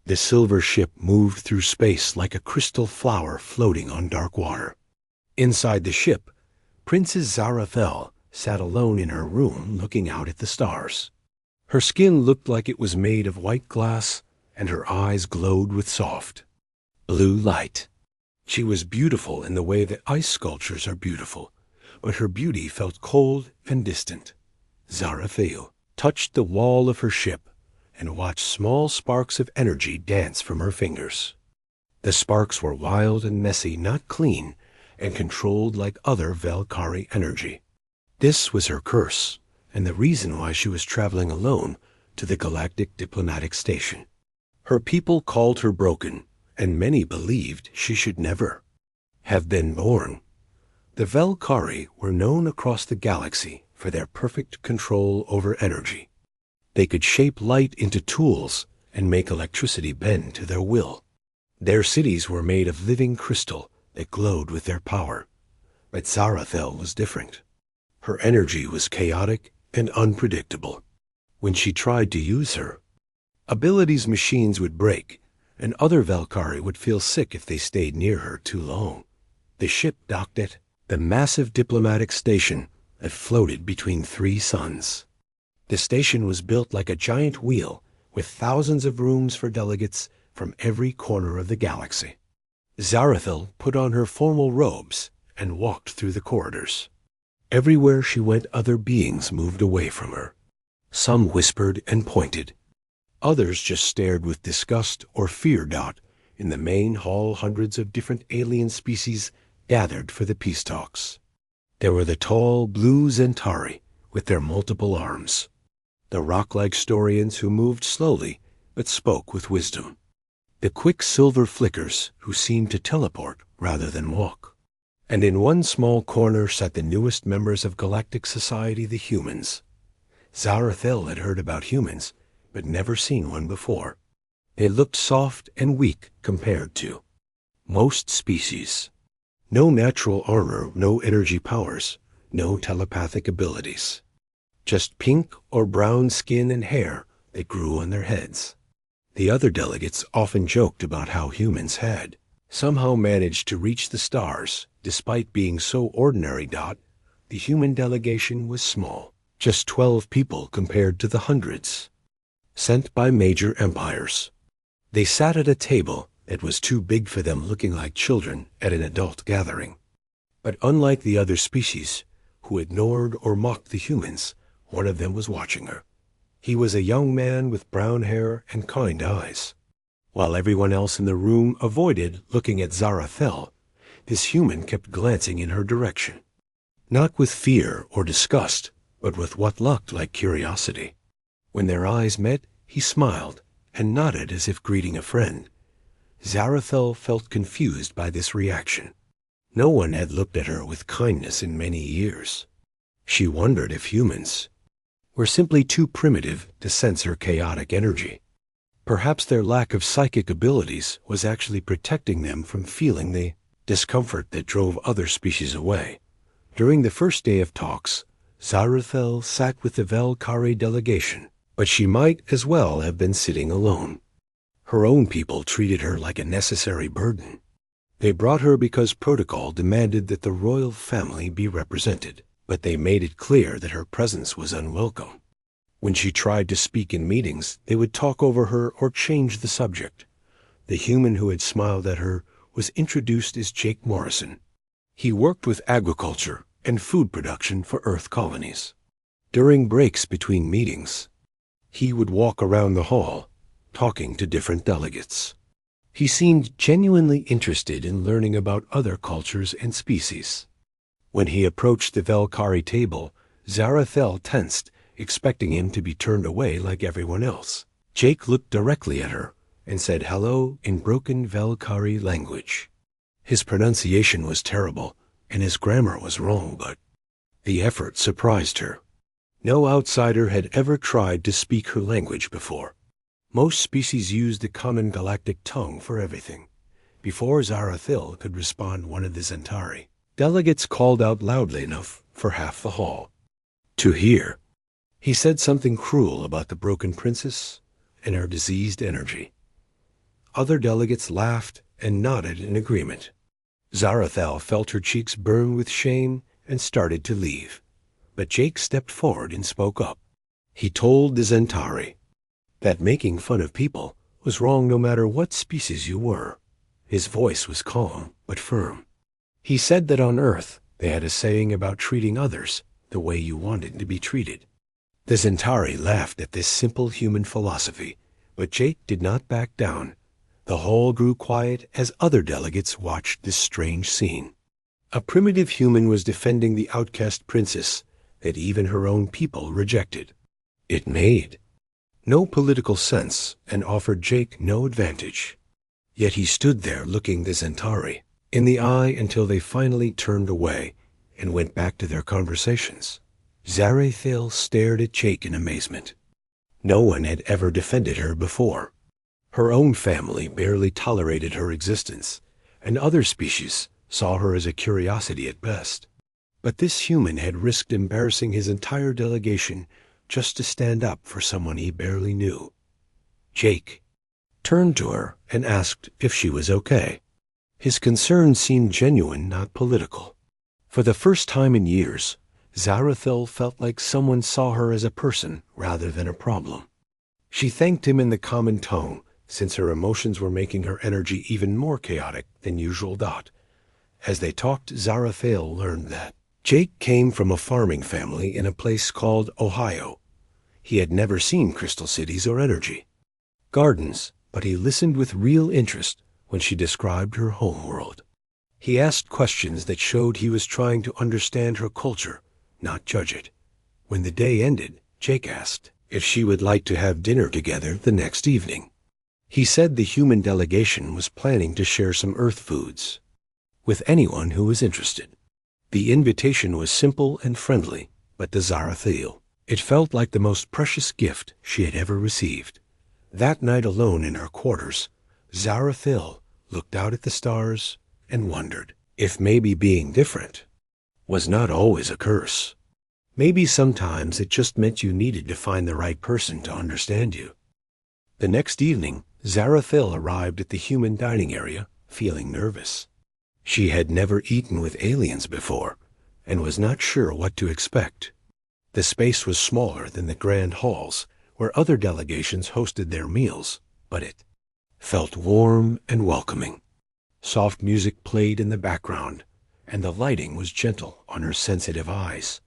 The silver ship moved through space like a crystal flower floating on dark water. Inside the ship, Princess Zarathel sat alone in her room looking out at the stars. Her skin looked like it was made of white glass, and her eyes glowed with soft blue light. She was beautiful in the way that ice sculptures are beautiful, but her beauty felt cold and distant. Zarathel touched the wall of her ship and watched small sparks of energy dance from her fingers. The sparks were wild and messy, not clean, and controlled like other Valkyrie energy. This was her curse, and the reason why she was traveling alone to the Galactic Diplomatic Station. Her people called her broken, and many believed she should never have been born. The Valkyrie were known across the galaxy for their perfect control over energy. They could shape light into tools and make electricity bend to their will. Their cities were made of living crystal that glowed with their power. But Zarathel was different. Her energy was chaotic and unpredictable. When she tried to use her abilities, machines would break, and other Valkyrie would feel sick if they stayed near her too long. The ship docked at the massive diplomatic station that floated between three suns. The station was built like a giant wheel with thousands of rooms for delegates from every corner of the galaxy. Zarathel put on her formal robes and walked through the corridors. Everywhere she went, other beings moved away from her. Some whispered and pointed. Others just stared with disgust or fear. In the main hall, hundreds of different alien species gathered for the peace talks. There were the tall blue Zentari with their multiple arms, the rock-like Storians who moved slowly but spoke with wisdom, the quick silver flickers who seemed to teleport rather than walk. And in one small corner sat the newest members of galactic society, the humans. Zarathel had heard about humans, but never seen one before. They looked soft and weak compared to most species. No natural armor, no energy powers, no telepathic abilities. Just pink or brown skin and hair that grew on their heads. The other delegates often joked about how humans had somehow managed to reach the stars despite being so ordinary. The human delegation was small, just 12 people compared to the hundreds sent by major empires. They sat at a table that was too big for them, looking like children at an adult gathering. But unlike the other species, who ignored or mocked the humans, one of them was watching her. He was a young man with brown hair and kind eyes. While everyone else in the room avoided looking at Zarathel, this human kept glancing in her direction. Not with fear or disgust, but with what looked like curiosity. When their eyes met, he smiled and nodded as if greeting a friend. Zarathel felt confused by this reaction. No one had looked at her with kindness in many years. She wondered if humans were simply too primitive to sense her chaotic energy. Perhaps their lack of psychic abilities was actually protecting them from feeling the discomfort that drove other species away. During the first day of talks, Zarathel sat with the Valkyrie delegation, but she might as well have been sitting alone. Her own people treated her like a necessary burden. They brought her because protocol demanded that the royal family be represented, but they made it clear that her presence was unwelcome. When she tried to speak in meetings, they would talk over her or change the subject. The human who had smiled at her was introduced as Jake Morrison. He worked with agriculture and food production for Earth colonies. During breaks between meetings, he would walk around the hall, talking to different delegates. He seemed genuinely interested in learning about other cultures and species. When he approached the Valkyrie table, Zarathel tensed, expecting him to be turned away like everyone else. Jake looked directly at her and said hello in broken Valkyrie language. His pronunciation was terrible, and his grammar was wrong, but the effort surprised her. No outsider had ever tried to speak her language before. Most species used the common galactic tongue for everything. Before Zarathel could respond one of the Zentari, delegates called out loudly enough for half the hall to hear. He said something cruel about the broken princess and her diseased energy. Other delegates laughed and nodded in agreement. Zarathel felt her cheeks burn with shame and started to leave. But Jake stepped forward and spoke up. He told the Zentari that making fun of people was wrong no matter what species you were. His voice was calm but firm. He said that on Earth they had a saying about treating others the way you wanted to be treated. The Zentari laughed at this simple human philosophy, but Jake did not back down. The hall grew quiet as other delegates watched this strange scene. A primitive human was defending the outcast princess that even her own people rejected. It made no political sense and offered Jake no advantage. Yet he stood there looking the Zentari in the eye until they finally turned away and went back to their conversations. Zarathil stared at Jake in amazement. No one had ever defended her before. Her own family barely tolerated her existence, and other species saw her as a curiosity at best. But this human had risked embarrassing his entire delegation just to stand up for someone he barely knew. Jake turned to her and asked if she was okay. His concern seemed genuine, not political. For the first time in years, Zarathil felt like someone saw her as a person rather than a problem. She thanked him in the common tone, since her emotions were making her energy even more chaotic than usual. As they talked, Zarathil learned that Jake came from a farming family in a place called Ohio. He had never seen crystal cities or energy gardens, but he listened with real interest when she described her homeworld. He asked questions that showed he was trying to understand her culture, not judge it. When the day ended, Jake asked if she would like to have dinner together the next evening. He said the human delegation was planning to share some Earth foods with anyone who was interested. The invitation was simple and friendly, but to Zarathil, it felt like the most precious gift she had ever received. That night alone in her quarters, Zarathil looked out at the stars and wondered if maybe being different was not always a curse. Maybe sometimes it just meant you needed to find the right person to understand you. The next evening, Zarathil arrived at the human dining area, feeling nervous. She had never eaten with aliens before, and was not sure what to expect. The space was smaller than the grand halls, where other delegations hosted their meals, but it felt warm and welcoming. Soft music played in the background, and the lighting was gentle on her sensitive eyes.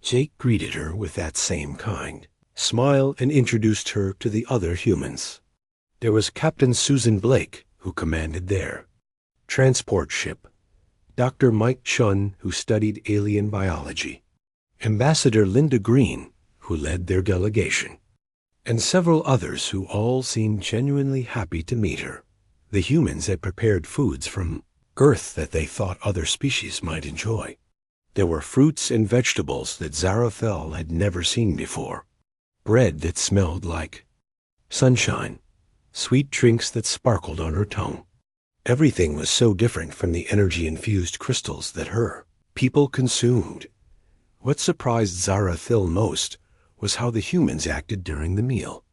Jake greeted her with that same kind smile and introduced her to the other humans. There was Captain Susan Blake, who commanded their transport ship, Dr. Mike Chun, who studied alien biology, Ambassador Linda Green, who led their delegation, and several others who all seemed genuinely happy to meet her. The humans had prepared foods from Earth that they thought other species might enjoy. There were fruits and vegetables that Zarathil had never seen before, bread that smelled like sunshine, sweet drinks that sparkled on her tongue. Everything was so different from the energy-infused crystals that her people consumed. What surprised Zarathil most was how the humans acted during the meal.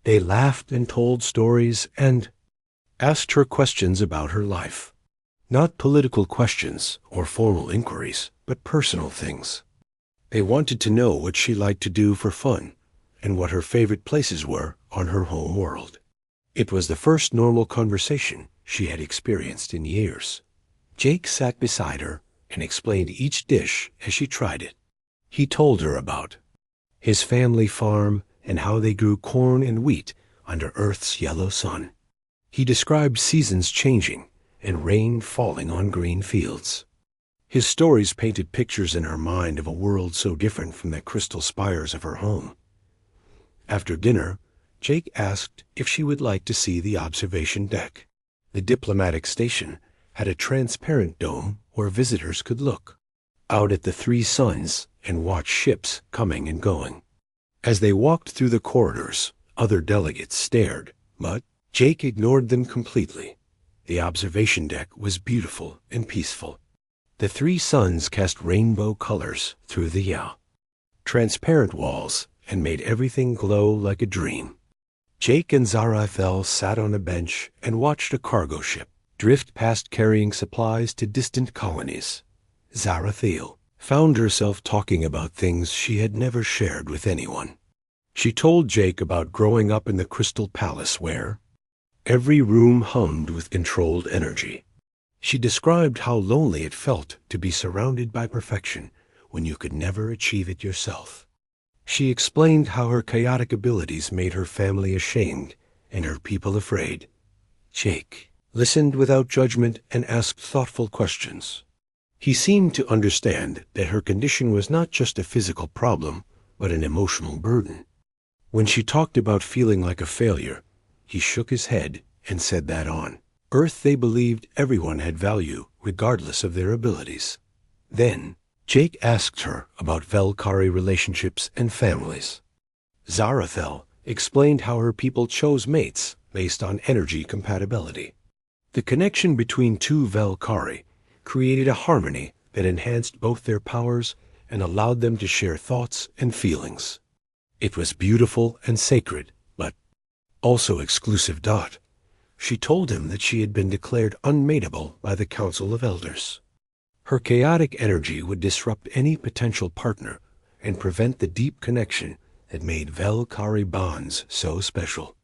They laughed and told stories and asked her questions about her life. Not political questions or formal inquiries, but personal things. They wanted to know what she liked to do for fun and what her favorite places were on her home world. It was the first normal conversation she had experienced in years. Jake sat beside her and explained each dish as she tried it. He told her about his family farm and how they grew corn and wheat under Earth's yellow sun. He described seasons changing and rain falling on green fields. His stories painted pictures in her mind of a world so different from the crystal spires of her home. After dinner, Jake asked if she would like to see the observation deck. The diplomatic station had a transparent dome where visitors could look out at the three suns and watch ships coming and going. As they walked through the corridors, other delegates stared, but Jake ignored them completely. The observation deck was beautiful and peaceful. The three suns cast rainbow colors through the transparent walls and made everything glow like a dream. Jake and Zarafel sat on a bench and watched a cargo ship drift past carrying supplies to distant colonies. Zarafel found herself talking about things she had never shared with anyone. She told Jake about growing up in the Crystal Palace where every room hummed with controlled energy. She described how lonely it felt to be surrounded by perfection when you could never achieve it yourself. She explained how her chaotic abilities made her family ashamed and her people afraid. Jake listened without judgment and asked thoughtful questions. He seemed to understand that her condition was not just a physical problem, but an emotional burden. When she talked about feeling like a failure, he shook his head and said that on Earth they believed everyone had value regardless of their abilities. Then, Jake asked her about Velkari relationships and families. Zarafel explained how her people chose mates based on energy compatibility. The connection between two Velkari created a harmony that enhanced both their powers and allowed them to share thoughts and feelings. It was beautiful and sacred, but also exclusive. She told him that she had been declared unmateable by the Council of Elders. Her chaotic energy would disrupt any potential partner and prevent the deep connection that made Velkari bonds so special.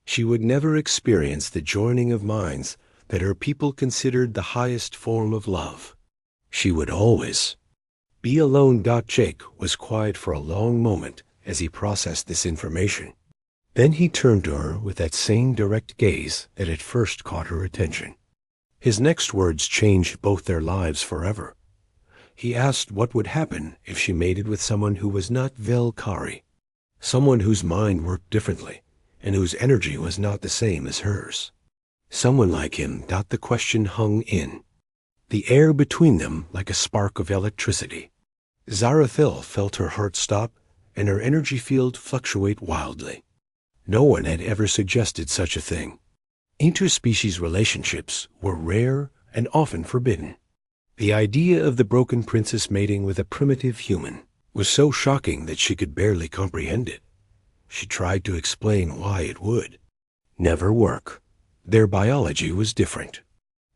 She would never experience the joining of minds that her people considered the highest form of love. She would always be alone. Jake was quiet for a long moment as he processed this information. Then he turned to her with that same direct gaze that had first caught her attention. His next words changed both their lives forever. He asked what would happen if she mated with someone who was not Velkari, someone whose mind worked differently and whose energy was not the same as hers. Someone like him. The question hung in the air between them like a spark of electricity. Zarafel felt her heart stop and her energy field fluctuate wildly. No one had ever suggested such a thing. Interspecies relationships were rare and often forbidden. The idea of the broken princess mating with a primitive human was so shocking that she could barely comprehend it. She tried to explain why it would never work. Their biology was different.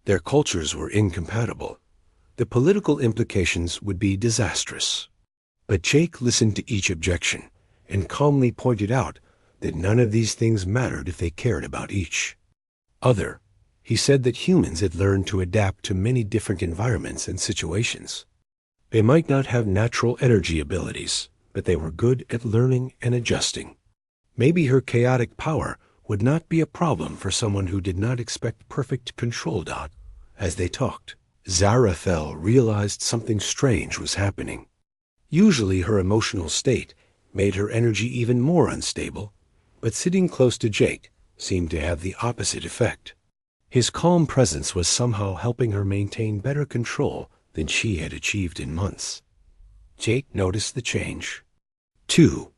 Their cultures were incompatible. The political implications would be disastrous. But Jake listened to each objection and calmly pointed out that none of these things mattered if they cared about each other. He said that humans had learned to adapt to many different environments and situations. They might not have natural energy abilities, but they were good at learning and adjusting. Maybe her chaotic power would not be a problem for someone who did not expect perfect control. As they talked, Zarafel realized something strange was happening. Usually her emotional state made her energy even more unstable, but sitting close to Jake seemed to have the opposite effect. His calm presence was somehow helping her maintain better control than she had achieved in months. Jake noticed the change, too.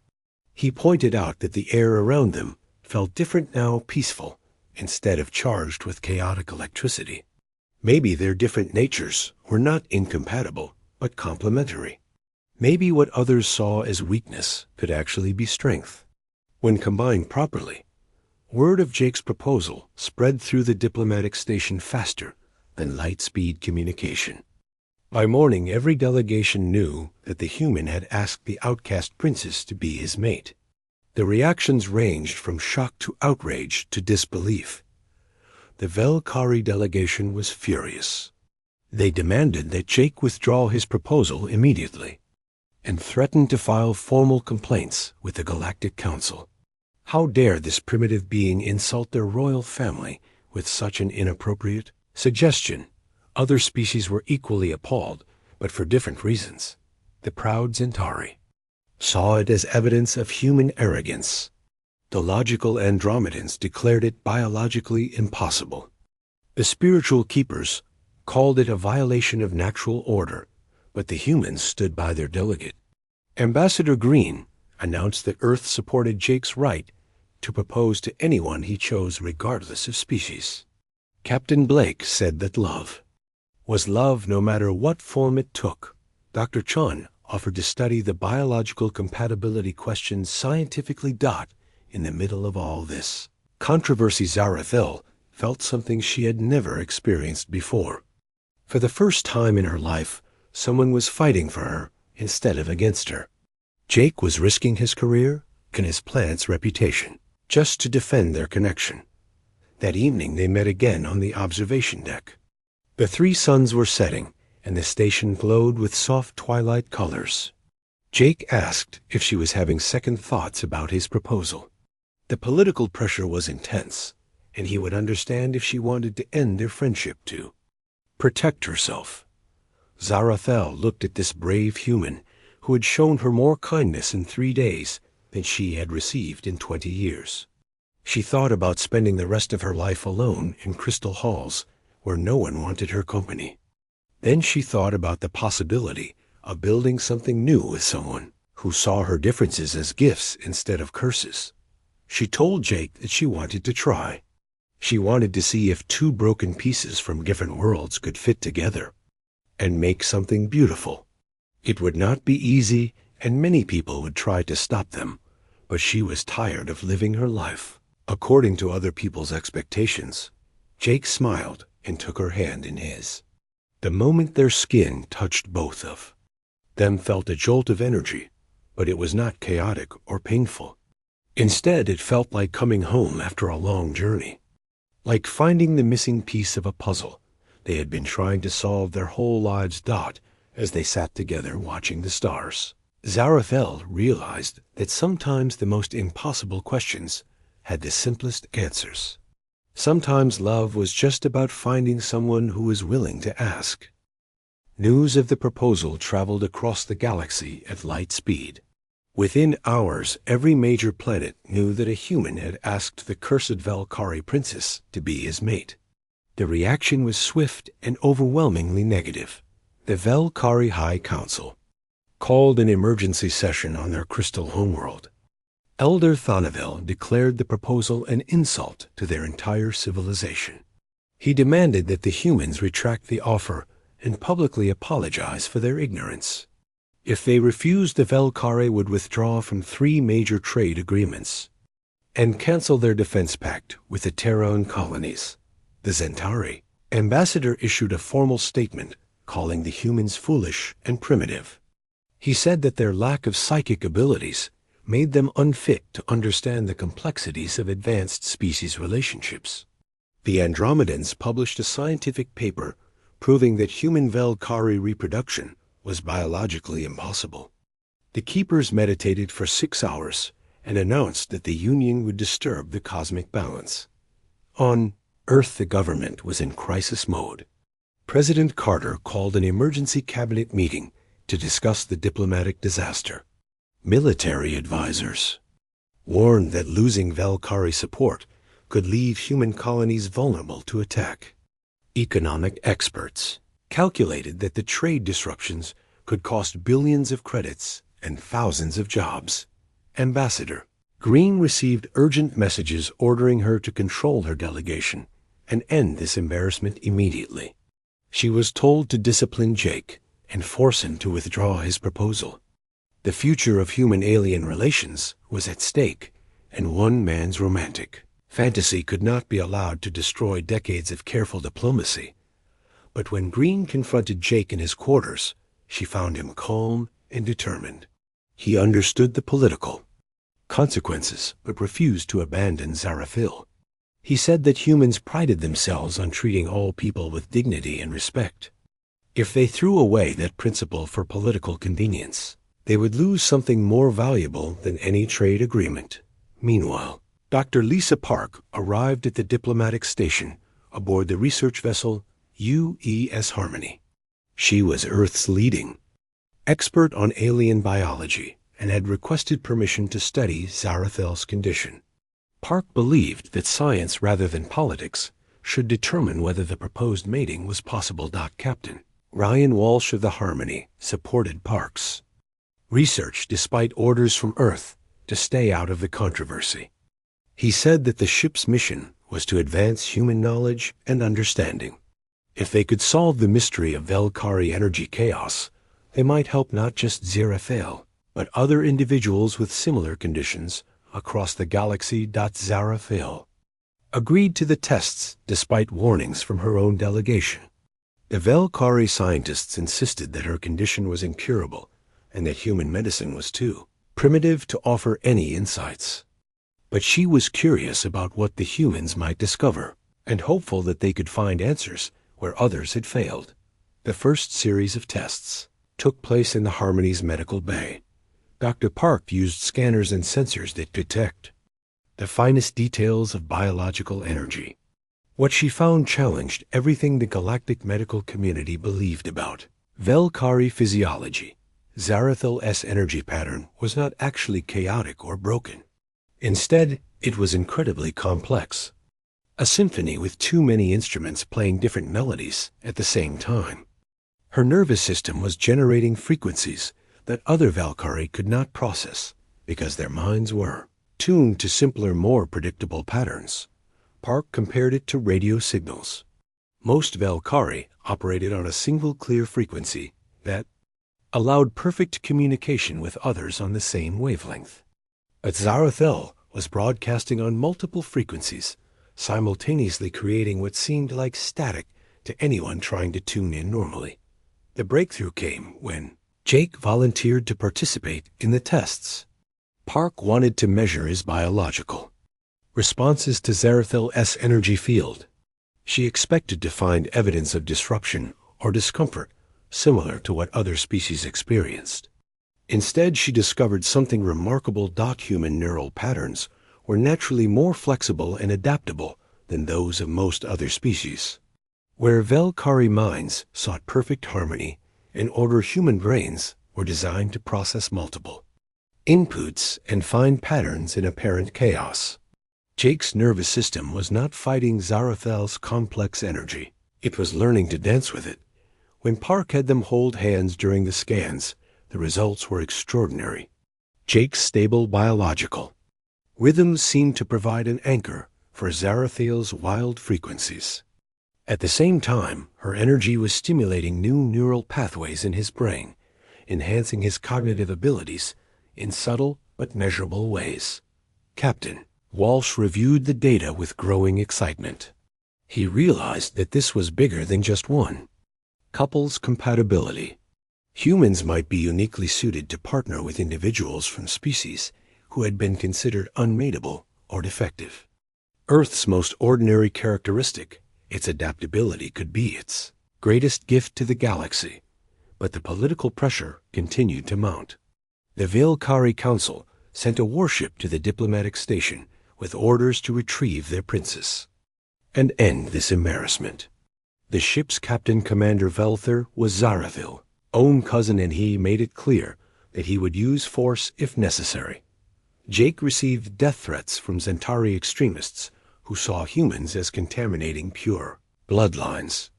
He pointed out that the air around them felt different now, peaceful, instead of charged with chaotic electricity. Maybe their different natures were not incompatible, but complementary. Maybe what others saw as weakness could actually be strength. When combined properly, word of Jake's proposal spread through the diplomatic station faster than light-speed communication. By morning, every delegation knew that the human had asked the outcast princess to be his mate. The reactions ranged from shock to outrage to disbelief. The Velkari delegation was furious. They demanded that Jake withdraw his proposal immediately and threatened to file formal complaints with the Galactic Council. How dare this primitive being insult their royal family with such an inappropriate suggestion? Other species were equally appalled, but for different reasons. The proud Zentari saw it as evidence of human arrogance. The logical Andromedans declared it biologically impossible. The spiritual keepers called it a violation of natural order, but the humans stood by their delegate. Ambassador Green announced that Earth supported Jake's right to propose to anyone he chose regardless of species. Captain Blake said that love was love no matter what form it took. Dr. Chun offered to study the biological compatibility question scientifically. in the middle of all this controversy. Zarathel felt something she had never experienced before. For the first time in her life, someone was fighting for her instead of against her. Jake was risking his career and his planet's reputation just to defend their connection. That evening they met again on the observation deck. The three suns were setting, and the station glowed with soft twilight colors. Jake asked if she was having second thoughts about his proposal. The political pressure was intense, and he would understand if she wanted to end their friendship to protect herself. Zarathel looked at this brave human who had shown her more kindness in 3 days than she had received in 20 years. She thought about spending the rest of her life alone in crystal halls where no one wanted her company. Then she thought about the possibility of building something new with someone who saw her differences as gifts instead of curses. She told Jake that she wanted to try. She wanted to see if two broken pieces from different worlds could fit together and make something beautiful. It would not be easy, and many people would try to stop them, but she was tired of living her life according to other people's expectations. Jake smiled and took her hand in his. The moment their skin touched, both of them felt a jolt of energy, but it was not chaotic or painful. Instead, it felt like coming home after a long journey, like finding the missing piece of a puzzle they had been trying to solve their whole lives. As they sat together watching the stars, Zarathel realized that sometimes the most impossible questions had the simplest answers. Sometimes love was just about finding someone who was willing to ask. News of the proposal traveled across the galaxy at light speed. Within hours, every major planet knew that a human had asked the cursed Valkyrie princess to be his mate. The reaction was swift and overwhelmingly negative. The Valkyrie High Council called an emergency session on their crystal homeworld. Elder Thanavel declared the proposal an insult to their entire civilization. He demanded that the humans retract the offer and publicly apologize for their ignorance. If they refused, the Valkyrie would withdraw from 3 major trade agreements and cancel their defense pact with the Terran colonies. The Zentari ambassador issued a formal statement calling the humans foolish and primitive. He said that their lack of psychic abilities made them unfit to understand the complexities of advanced species relationships. The Andromedans published a scientific paper proving that human Valkyrie reproduction was biologically impossible. The Keepers meditated for 6 hours and announced that the union would disturb the cosmic balance. On Earth, the government was in crisis mode. President Carter called an emergency cabinet meeting to discuss the diplomatic disaster. Military advisors warned that losing Valkyrie support could leave human colonies vulnerable to attack. Economic experts calculated that the trade disruptions could cost billions of credits and thousands of jobs. Ambassador Green received urgent messages ordering her to control her delegation and end this embarrassment immediately. She was told to discipline Jake and force him to withdraw his proposal. The future of human-alien relations was at stake, and one man's romantic fantasy could not be allowed to destroy decades of careful diplomacy. But when Green confronted Jake in his quarters, she found him calm and determined. He understood the political consequences, but refused to abandon Zarathil. He said that humans prided themselves on treating all people with dignity and respect. If they threw away that principle for political convenience, they would lose something more valuable than any trade agreement. Meanwhile, Dr. Lisa Park arrived at the diplomatic station aboard the research vessel UES Harmony. She was Earth's leading expert on alien biology and had requested permission to study Zarathel's condition. Park believed that science rather than politics should determine whether the proposed mating was possible. Captain Ryan Walsh of the Harmony supported Park's research despite orders from Earth to stay out of the controversy. He said that the ship's mission was to advance human knowledge and understanding. If they could solve the mystery of Valkyrie energy chaos, they might help not just Zarathel, but other individuals with similar conditions across the galaxy. Zarathil agreed to the tests despite warnings from her own delegation. The Velkari scientists insisted that her condition was incurable and that human medicine was too primitive to offer any insights. But she was curious about what the humans might discover and hopeful that they could find answers where others had failed. The first series of tests took place in the Harmony's medical bay. Dr. Park used scanners and sensors that detect the finest details of biological energy. What she found challenged everything the galactic medical community believed about Velkari physiology. Zarathil's energy pattern was not actually chaotic or broken. Instead, it was incredibly complex, a symphony with too many instruments playing different melodies at the same time. Her nervous system was generating frequencies that other Velkari could not process because their minds were tuned to simpler, more predictable patterns. Park compared it to radio signals. Most Velkari operated on a single clear frequency that allowed perfect communication with others on the same wavelength. But Zarathil was broadcasting on multiple frequencies, simultaneously creating what seemed like static to anyone trying to tune in normally. The breakthrough came when Jake volunteered to participate in the tests. Park wanted to measure his biological responses to Zarathil's energy field. She expected to find evidence of disruption or discomfort similar to what other species experienced. Instead, she discovered something remarkable. Human neural patterns were naturally more flexible and adaptable than those of most other species. Where Velkari minds sought perfect harmony, in order human brains were designed to process multiple inputs and find patterns in apparent chaos. Jake's nervous system was not fighting Zarathil's complex energy. It was learning to dance with it. When Park had them hold hands during the scans, the results were extraordinary. Jake's stable biological rhythms seemed to provide an anchor for Zarathil's wild frequencies. At the same time, her energy was stimulating new neural pathways in his brain, enhancing his cognitive abilities in subtle but measurable ways. Captain Walsh reviewed the data with growing excitement. He realized that this was bigger than just one couple's compatibility. Humans might be uniquely suited to partner with individuals from species who had been considered unmateable or defective. Earth's most ordinary characteristic, its adaptability, could be its greatest gift to the galaxy. But the political pressure continued to mount. The Velkari Council sent a warship to the diplomatic station with orders to retrieve their princess and end this embarrassment. The ship's captain, Commander Velther, was Zarathil's own cousin, and he made it clear that he would use force if necessary. Jake received death threats from Zentari extremists who saw humans as contaminating pure bloodlines.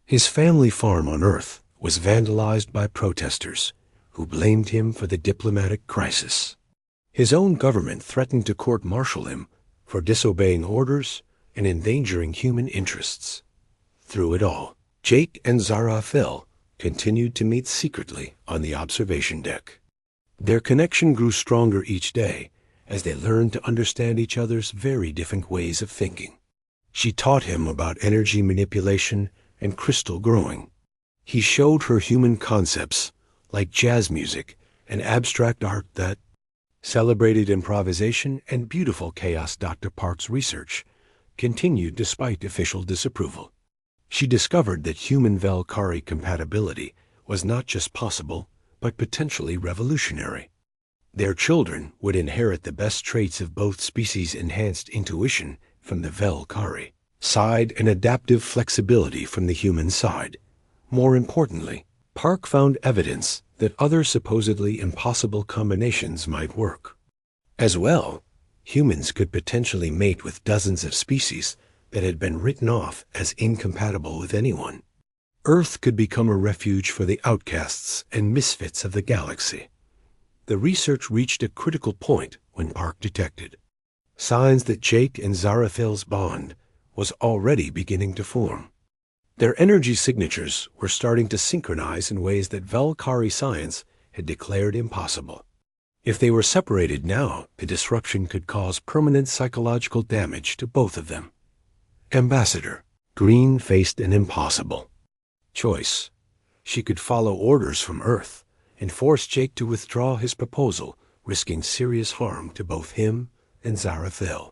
His family farm on Earth was vandalized by protesters who blamed him for the diplomatic crisis. His own government threatened to court-martial him for disobeying orders and endangering human interests. Through it all, Jake and Zarathil continued to meet secretly on the observation deck. Their connection grew stronger each day as they learned to understand each other's very different ways of thinking. She taught him about energy manipulation and crystal growing. He showed her human concepts like jazz music and abstract art that celebrated improvisation and beautiful chaos. Dr. Park's research continued despite official disapproval. She discovered that human Velkari compatibility was not just possible, but potentially revolutionary. Their children would inherit the best traits of both species: enhanced intuition from the Velkari side and adaptive flexibility from the human side. More importantly, Park found evidence that other supposedly impossible combinations might work. As well, humans could potentially mate with dozens of species that had been written off as incompatible with anyone. Earth could become a refuge for the outcasts and misfits of the galaxy. The research reached a critical point when Park detected signs that Jake and Zarathil's bond was already beginning to form. Their energy signatures were starting to synchronize in ways that Velkari science had declared impossible. If they were separated now, the disruption could cause permanent psychological damage to both of them. Ambassador, green-faced and impossible. Choice. She could follow orders from Earth and force Jake to withdraw his proposal, risking serious harm to both him and Zarathil.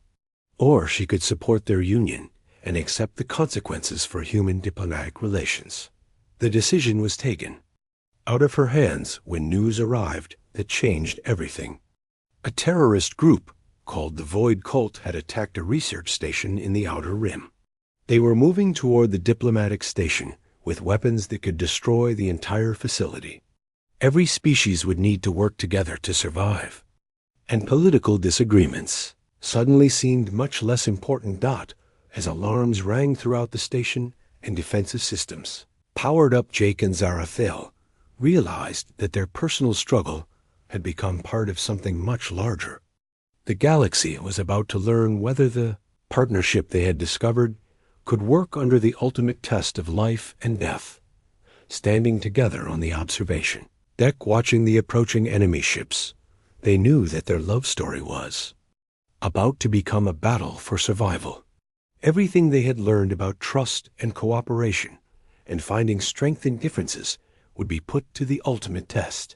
Or she could support their union and accept the consequences for human diplomatic relations. The decision was taken out of her hands when news arrived that changed everything. A terrorist group called the Void Cult had attacked a research station in the Outer Rim. They were moving toward the diplomatic station with weapons that could destroy the entire facility. Every species would need to work together to survive. And political disagreements suddenly seemed much less important. As alarms rang throughout the station and defensive systems. Powered up Jake and Zarathil realized that their personal struggle had become part of something much larger. The galaxy was about to learn whether the partnership they had discovered could work under the ultimate test of life and death, standing together on the observation deck watching the approaching enemy ships. They knew that their love story was about to become a battle for survival. Everything they had learned about trust and cooperation and finding strength in differences would be put to the ultimate test.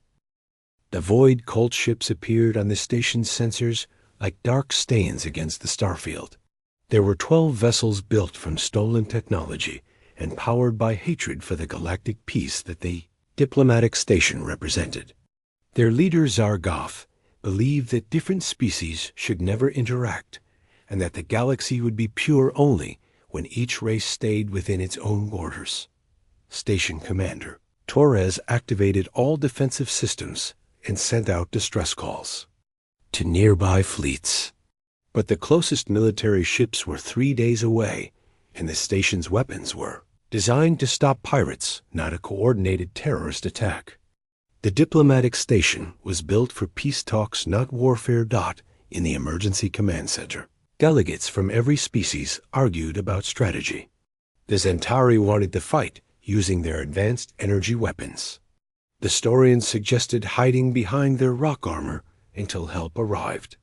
The Void Cult ships appeared on the station's sensors like dark stains against the starfield. There were 12 vessels built from stolen technology and powered by hatred for the galactic peace that the diplomatic station represented. Their leader Zargoth believed that different species should never interact, and that the galaxy would be pure only when each race stayed within its own borders. Station Commander Torres activated all defensive systems and sent out distress calls to nearby fleets. But the closest military ships were 3 days away, and the station's weapons were designed to stop pirates, not a coordinated terrorist attack. The diplomatic station was built for peace talks, not warfare. In the emergency command center, delegates from every species argued about strategy. The Zentari wanted to fight using their advanced energy weapons. The Storians suggested hiding behind their rock armor until help arrived.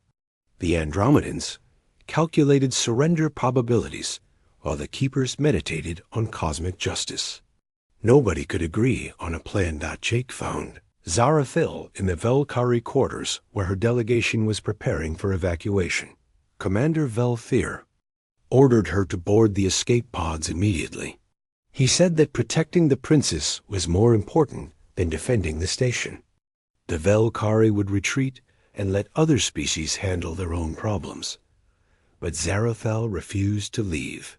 The Andromedans calculated surrender probabilities, while the Keepers meditated on cosmic justice. Nobody could agree on a plan. Jake found Zarathil in the Velkari quarters where her delegation was preparing for evacuation. Commander Velthir ordered her to board the escape pods immediately. He said that protecting the princess was more important than defending the station. The Velkari would retreat and let other species handle their own problems. But Zarathil refused to leave.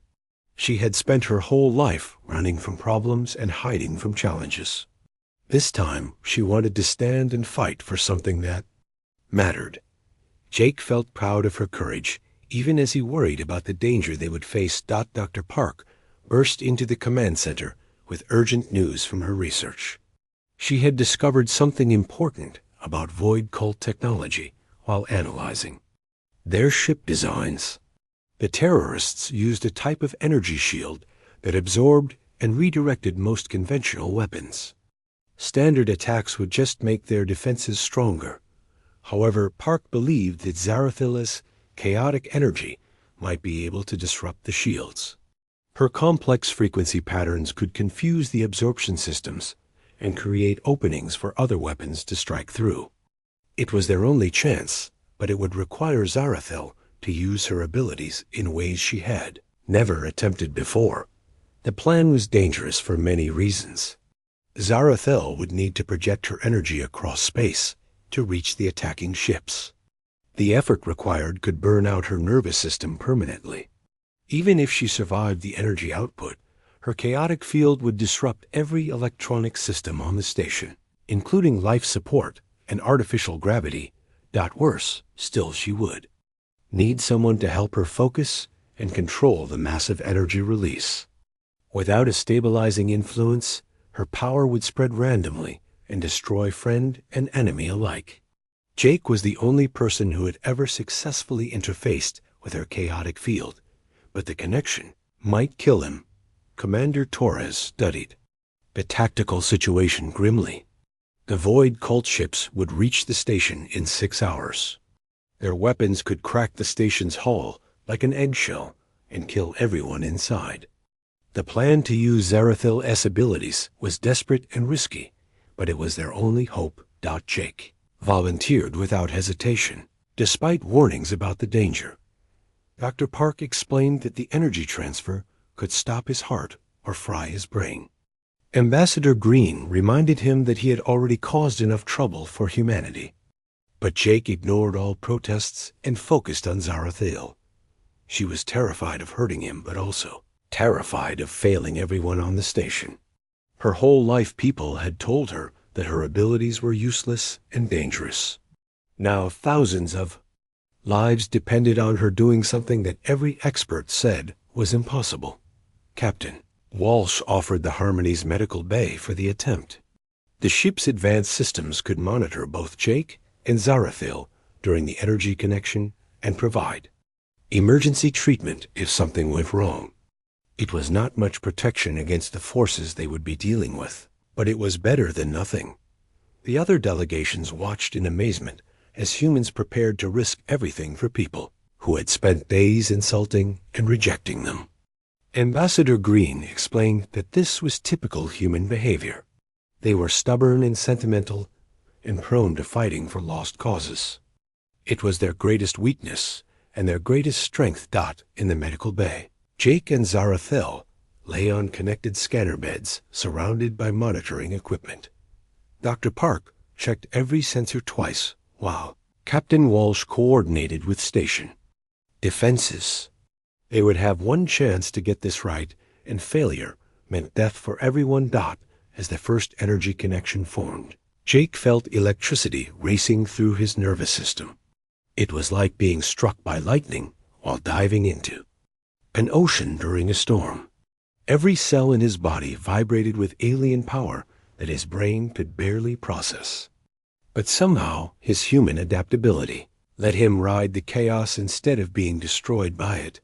She had spent her whole life running from problems and hiding from challenges. This time, she wanted to stand and fight for something that mattered. Jake felt proud of her courage, even as he worried about the danger they would face. Dr. Park burst into the command center with urgent news from her research. She had discovered something important about Void Cult technology while analyzing their ship designs. The terrorists used a type of energy shield that absorbed and redirected most conventional weapons. Standard attacks would just make their defenses stronger. However, Park believed that Zarathila's chaotic energy might be able to disrupt the shields. Her complex frequency patterns could confuse the absorption systems and create openings for other weapons to strike through. It was their only chance, but it would require Zarathil to use her abilities in ways she had never attempted before. The plan was dangerous for many reasons. Zarathil would need to project her energy across space to reach the attacking ships. The effort required could burn out her nervous system permanently. Even if she survived the energy output, her chaotic field would disrupt every electronic system on the station, including life support and artificial gravity. Worse, still she would need someone to help her focus and control the massive energy release. Without a stabilizing influence, her power would spread randomly and destroy friend and enemy alike. Jake was the only person who had ever successfully interfaced with her chaotic field, but the connection might kill him. Commander Torres studied the tactical situation grimly. The Void cult ships would reach the station in 6 hours. Their weapons could crack the station's hull like an eggshell and kill everyone inside. The plan to use Zarathil's abilities was desperate and risky, but it was their only hope. Jake volunteered without hesitation, despite warnings about the danger. Dr. Park explained that the energy transfer could stop his heart or fry his brain. Ambassador Green reminded him that he had already caused enough trouble for humanity. But Jake ignored all protests and focused on Zarathil. She was terrified of hurting him, but also terrified of failing everyone on the station. Her whole life people had told her that her abilities were useless and dangerous. Now thousands of lives depended on her doing something that every expert said was impossible. Captain Walsh offered the Harmony's medical bay for the attempt. The ship's advanced systems could monitor both Jake and Zarathil during the energy connection and provide emergency treatment if something went wrong. It was not much protection against the forces they would be dealing with, but it was better than nothing. The other delegations watched in amazement as humans prepared to risk everything for people who had spent days insulting and rejecting them. Ambassador Green explained that this was typical human behavior. They were stubborn and sentimental and prone to fighting for lost causes. It was their greatest weakness and their greatest strength. In the medical bay, Jake and Zarathil lay on connected scanner beds surrounded by monitoring equipment. Dr. Park checked every sensor twice while Captain Walsh coordinated with station defenses. They would have one chance to get this right, and failure meant death for everyone. As the first energy connection formed, Jake felt electricity racing through his nervous system. It was like being struck by lightning while diving into an ocean during a storm. Every cell in his body vibrated with alien power that his brain could barely process. But somehow his human adaptability let him ride the chaos instead of being destroyed by it.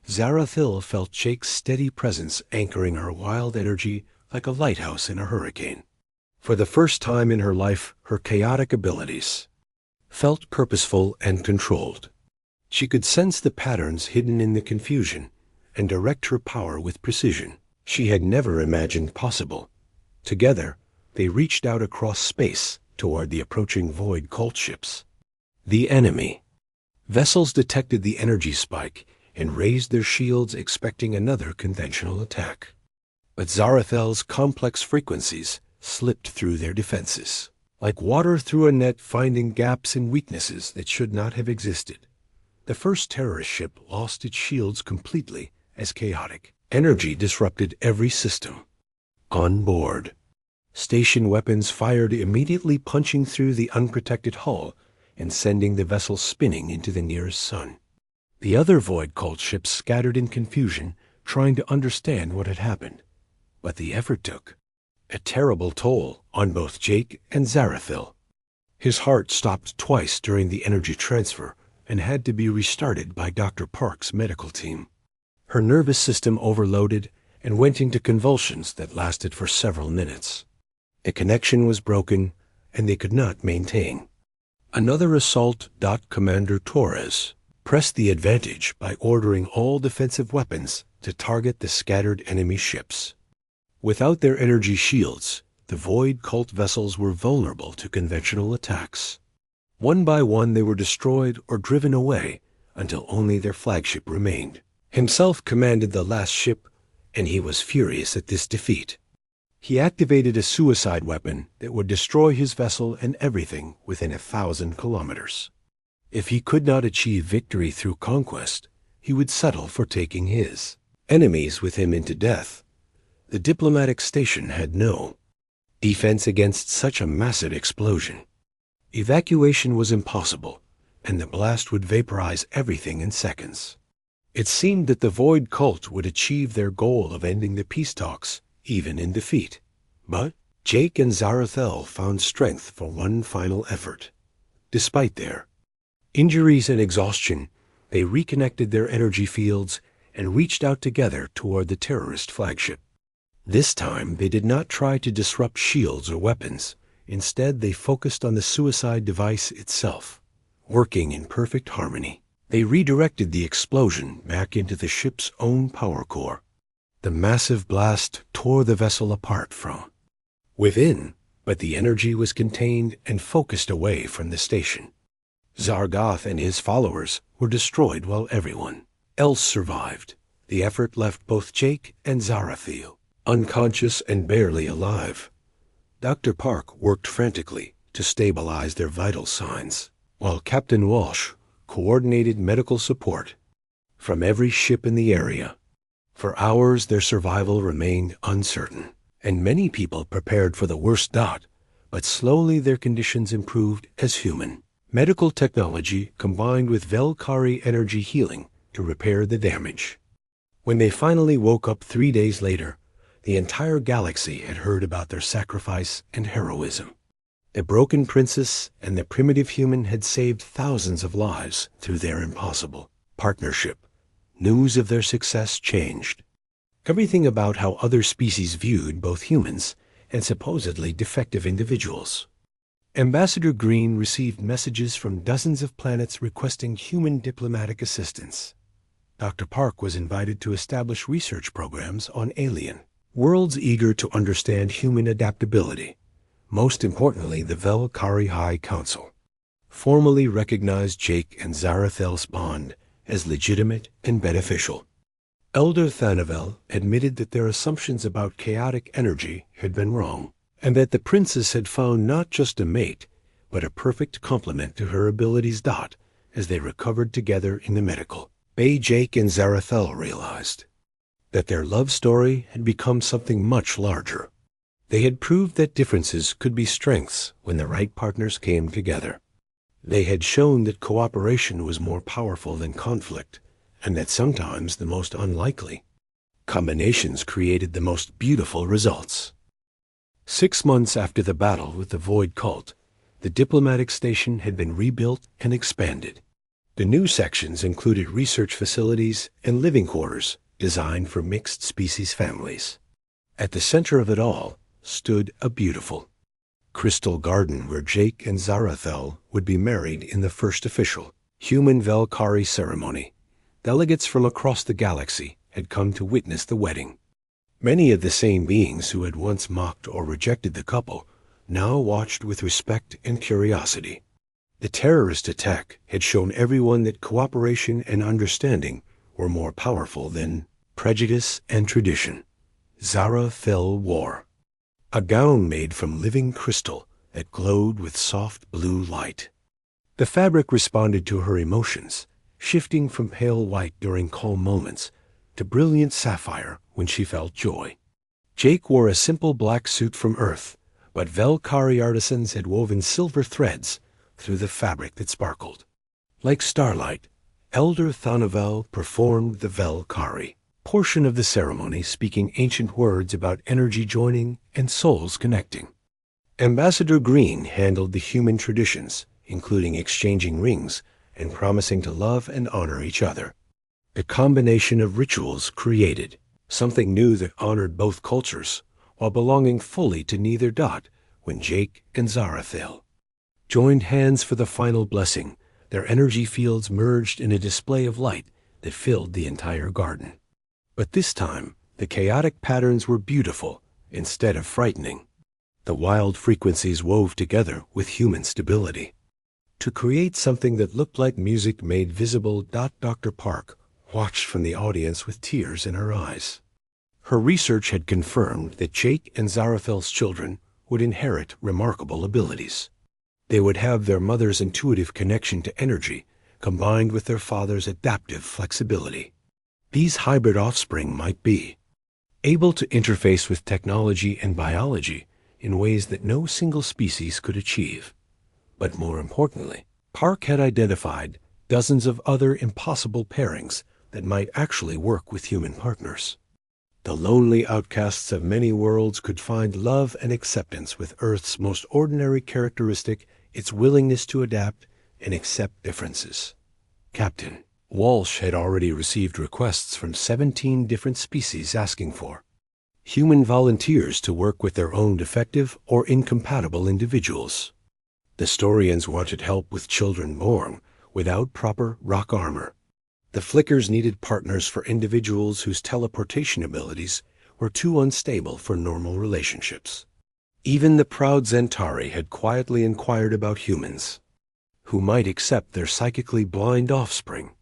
Zarathil felt Jake's steady presence anchoring her wild energy like a lighthouse in a hurricane. For the first time in her life, her chaotic abilities felt purposeful and controlled. She could sense the patterns hidden in the confusion and direct her power with precision she had never imagined possible. Together, they reached out across space toward the approaching Void cult ships. The enemy vessels detected the energy spike and raised their shields, expecting another conventional attack. But Zarathil's complex frequencies slipped through their defenses, like water through a net, finding gaps and weaknesses that should not have existed. The first terrorist ship lost its shields completely as chaotic energy disrupted every system. On board, station weapons fired immediately, punching through the unprotected hull and sending the vessel spinning into the nearest sun. The other Void cult ships scattered in confusion, trying to understand what had happened. But the effort took a terrible toll on both Jake and Zarathil. His heart stopped twice during the energy transfer and had to be restarted by Dr. Park's medical team. Her nervous system overloaded and went into convulsions that lasted for several minutes. A connection was broken, and they could not maintain. Another assault. Commander Torres pressed the advantage by ordering all defensive weapons to target the scattered enemy ships. Without their energy shields, the Void cult vessels were vulnerable to conventional attacks. One by one they were destroyed or driven away until only their flagship remained. Himself commanded the last ship, and he was furious at this defeat. He activated a suicide weapon that would destroy his vessel and everything within 1,000 kilometers. If he could not achieve victory through conquest, he would settle for taking his enemies with him into death. The diplomatic station had no defense against such a massive explosion. Evacuation was impossible, and the blast would vaporize everything in seconds. It seemed that the Void cult would achieve their goal of ending the peace talks, even in defeat. But Jake and Zarathil found strength for one final effort. Despite their injuries and exhaustion, they reconnected their energy fields and reached out together toward the terrorist flagship. This time, they did not try to disrupt shields or weapons. Instead, they focused on the suicide device itself, working in perfect harmony. They redirected the explosion back into the ship's own power core. The massive blast tore the vessel apart from within, but the energy was contained and focused away from the station. Zargoth and his followers were destroyed while everyone else survived. The effort left both Jake and Zarathil unconscious and barely alive. Dr. Park worked frantically to stabilize their vital signs, while Captain Walsh coordinated medical support from every ship in the area. For hours, their survival remained uncertain, and many people prepared for the worst. But slowly their conditions improved as human medical technology combined with Velkari energy healing to repair the damage. When they finally woke up 3 days later, the entire galaxy had heard about their sacrifice and heroism. The broken princess and the primitive human had saved thousands of lives through their impossible partnership. News of their success changed everything about how other species viewed both humans and supposedly defective individuals. Ambassador Green received messages from dozens of planets requesting human diplomatic assistance. Dr. Park was invited to establish research programs on alien worlds eager to understand human adaptability. Most importantly, the Velkari High Council formally recognized Jake and Zarathel's bond as legitimate and beneficial. Elder Thanavel admitted that their assumptions about chaotic energy had been wrong, and that the princess had found not just a mate, but a perfect complement to her abilities. As they recovered together in the medical bay, Jake and Zarathel realized that their love story had become something much larger. They had proved that differences could be strengths when the right partners came together. They had shown that cooperation was more powerful than conflict, and that sometimes the most unlikely combinations created the most beautiful results. 6 months after the battle with the Void Cult, the diplomatic station had been rebuilt and expanded. The new sections included research facilities and living quarters designed for mixed species families. At the center of it all stood a beautiful crystal garden where Jake and Zarathel would be married in the first official human Velkari ceremony. Delegates from across the galaxy had come to witness the wedding. Many of the same beings who had once mocked or rejected the couple now watched with respect and curiosity. The terrorist attack had shown everyone that cooperation and understanding were more powerful than prejudice and tradition. HFY War, a gown made from living crystal that glowed with soft blue light. The fabric responded to her emotions, shifting from pale white during calm moments to brilliant sapphire when she felt joy. Jake wore a simple black suit from Earth, but Velkari artisans had woven silver threads through the fabric that sparkled. Like starlight, Elder Thanavel performed the Velkari portion of the ceremony, speaking ancient words about energy joining and souls connecting. Ambassador Green handled the human traditions, including exchanging rings and promising to love and honor each other. A combination of rituals created something new that honored both cultures while belonging fully to neither. When Jake and Zarathel joined hands for the final blessing, their energy fields merged in a display of light that filled the entire garden. But this time, the chaotic patterns were beautiful instead of frightening. The wild frequencies wove together with human stability to create something that looked like music made visible. Dr. Park watched from the audience with tears in her eyes. Her research had confirmed that Jake and Zarathel's children would inherit remarkable abilities. They would have their mother's intuitive connection to energy combined with their father's adaptive flexibility. These hybrid offspring might be able to interface with technology and biology in ways that no single species could achieve. But more importantly, Park had identified dozens of other impossible pairings that might actually work with human partners. The lonely outcasts of many worlds could find love and acceptance with Earth's most ordinary characteristic, its willingness to adapt and accept differences. Captain Walsh had already received requests from 17 different species asking for human volunteers to work with their own defective or incompatible individuals. The Storians wanted help with children born without proper rock armor. The Flickers needed partners for individuals whose teleportation abilities were too unstable for normal relationships. Even the proud Zentari had quietly inquired about humans who might accept their psychically blind offspring.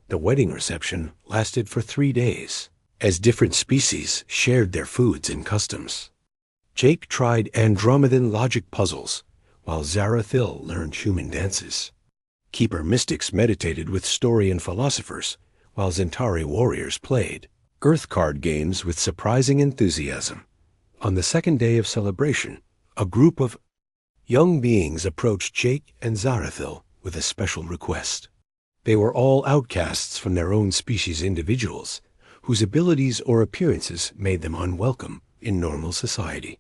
The wedding reception lasted for 3 days, as different species shared their foods and customs. Jake tried Andromedan logic puzzles, while Zarathil learned human dances. Keeper mystics meditated with Storian philosophers, while Zentari warriors played Earth card games with surprising enthusiasm. On the second day of celebration, a group of young beings approached Jake and Zarathil with a special request. They were all outcasts from their own species individuals, whose abilities or appearances made them unwelcome in normal society.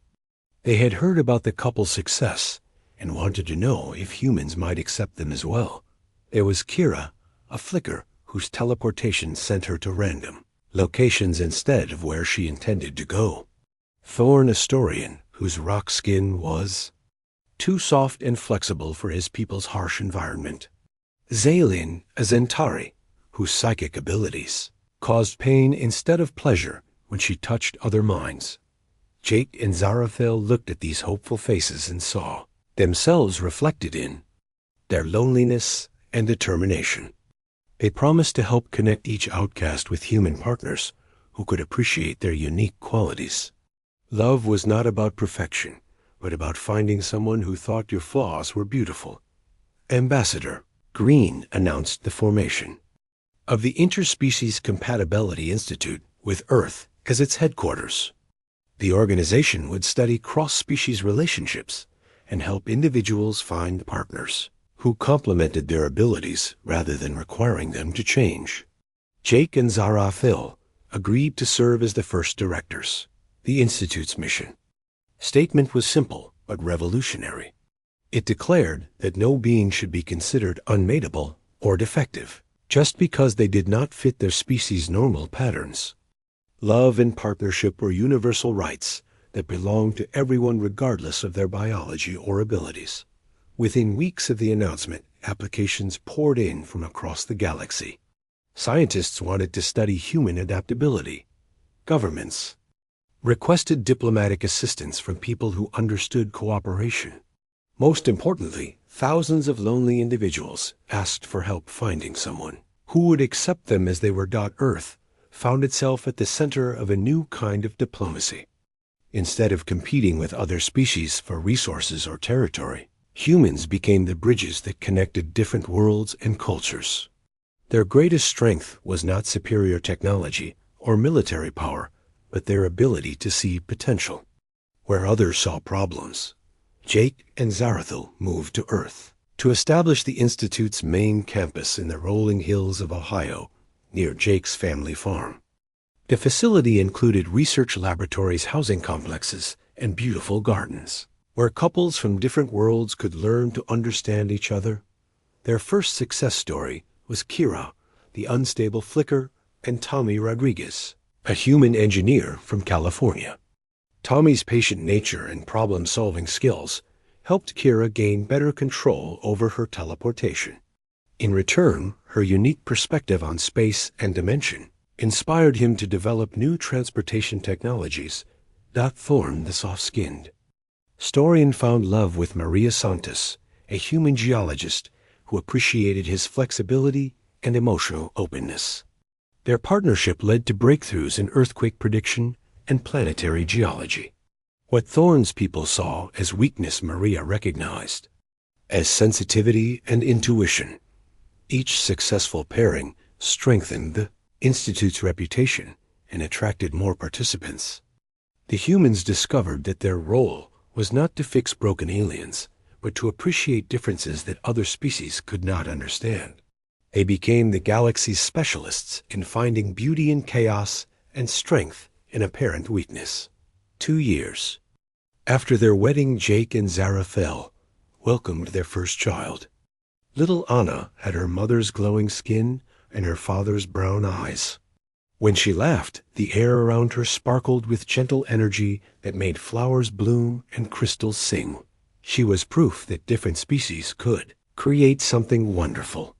They had heard about the couple's success and wanted to know if humans might accept them as well. There was Kira, a flicker whose teleportation sent her to random locations instead of where she intended to go. Thorn, a Storian whose rock skin was too soft and flexible for his people's harsh environment. Zaylin, a Zentari whose psychic abilities caused pain instead of pleasure when she touched other minds. Jake and Zarathil looked at these hopeful faces and saw themselves reflected in their loneliness and determination. They promised to help connect each outcast with human partners who could appreciate their unique qualities. Love was not about perfection, but about finding someone who thought your flaws were beautiful. Ambassador Green announced the formation of the Interspecies Compatibility Institute with Earth as its headquarters. The organization would study cross-species relationships and help individuals find partners who complemented their abilities rather than requiring them to change. Jake and Zarathil agreed to serve as the first directors. The Institute's mission statement was simple but revolutionary. It declared that no being should be considered unmateable or defective just because they did not fit their species' normal patterns. Love and partnership were universal rights that belonged to everyone regardless of their biology or abilities. Within weeks of the announcement, applications poured in from across the galaxy. Scientists wanted to study human adaptability. Governments requested diplomatic assistance from people who understood cooperation. Most importantly, thousands of lonely individuals asked for help finding someone who would accept them as they were. Earth found itself at the center of a new kind of diplomacy. Instead of competing with other species for resources or territory, humans became the bridges that connected different worlds and cultures. Their greatest strength was not superior technology or military power, but their ability to see potential where others saw problems. Jake and Zarathil moved to Earth to establish the Institute's main campus in the rolling hills of Ohio, near Jake's family farm. The facility included research laboratories, housing complexes, and beautiful gardens, where couples from different worlds could learn to understand each other. Their first success story was Kira, the unstable flicker, and Tommy Rodriguez, a human engineer from California. Tommy's patient nature and problem-solving skills helped Kira gain better control over her teleportation. In return, her unique perspective on space and dimension inspired him to develop new transportation technologies that Thorn, the soft-skinned Storian found love with Maria Santos, a human geologist who appreciated his flexibility and emotional openness. Their partnership led to breakthroughs in earthquake prediction and planetary geology. What Thorn's people saw as weakness, Maria recognized as sensitivity and intuition. Each successful pairing strengthened the Institute's reputation and attracted more participants. The humans discovered that their role was not to fix broken aliens, but to appreciate differences that other species could not understand. They became the galaxy's specialists in finding beauty in chaos and strength in apparent weakness. 2 years after their wedding, Jake and Zarathil welcomed their first child. Little Anna had her mother's glowing skin and her father's brown eyes. When she laughed, the air around her sparkled with gentle energy that made flowers bloom and crystals sing. She was proof that different species could create something wonderful.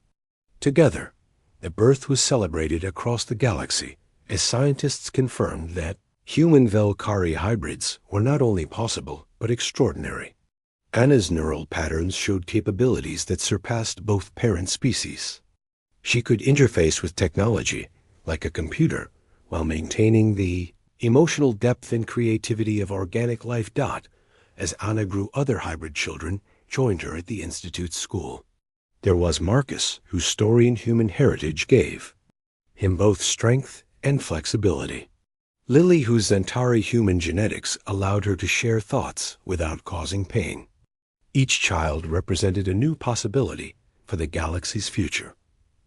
Together, the birth was celebrated across the galaxy as scientists confirmed that human Velkari hybrids were not only possible but extraordinary. Anna's neural patterns showed capabilities that surpassed both parent species. She could interface with technology like a computer while maintaining the emotional depth and creativity of organic life. As Anna grew, other hybrid children joined her at the Institute's school. There was Marcus, whose story and human heritage gave him both strength and flexibility. Lily, whose Zentari human genetics allowed her to share thoughts without causing pain. Each child represented a new possibility for the galaxy's future.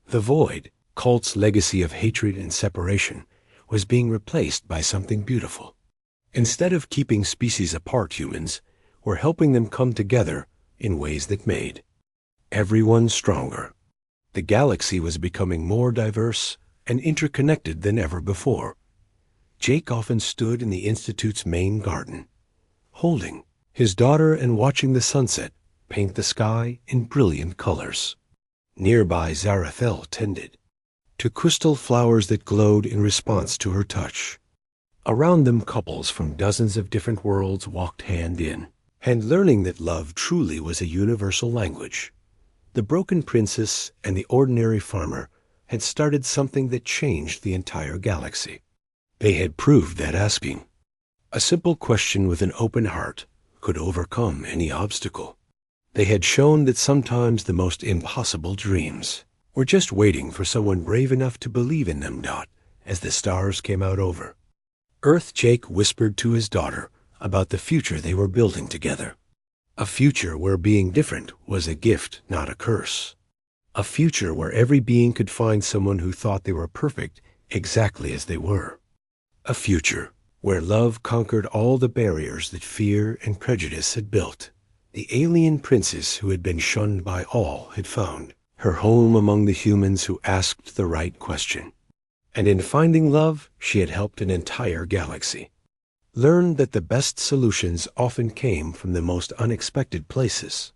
The Void, Cult's legacy of hatred and separation, was being replaced by something beautiful. Instead of keeping species apart, humans were helping them come together in ways that made everyone stronger. The galaxy was becoming more diverse and interconnected than ever before. Jake often stood in the Institute's main garden, holding his daughter and watching the sunset paint the sky in brilliant colors. Nearby, Zarathel tended to crystal flowers that glowed in response to her touch. Around them, couples from dozens of different worlds walked hand in hand, learning that love truly was a universal language. The broken princess and the ordinary farmer had started something that changed the entire galaxy. They had proved that asking a simple question with an open heart could overcome any obstacle. They had shown that sometimes the most impossible dreams were just waiting for someone brave enough to believe in them. As the stars came out over Earth, Jake whispered to his daughter about the future they were building together. A future where being different was a gift, not a curse. A future where every being could find someone who thought they were perfect exactly as they were. A future where love conquered all the barriers that fear and prejudice had built. The alien princess who had been shunned by all had found her home among the humans who asked the right question. And in finding love, she had helped an entire galaxy learn that the best solutions often came from the most unexpected places.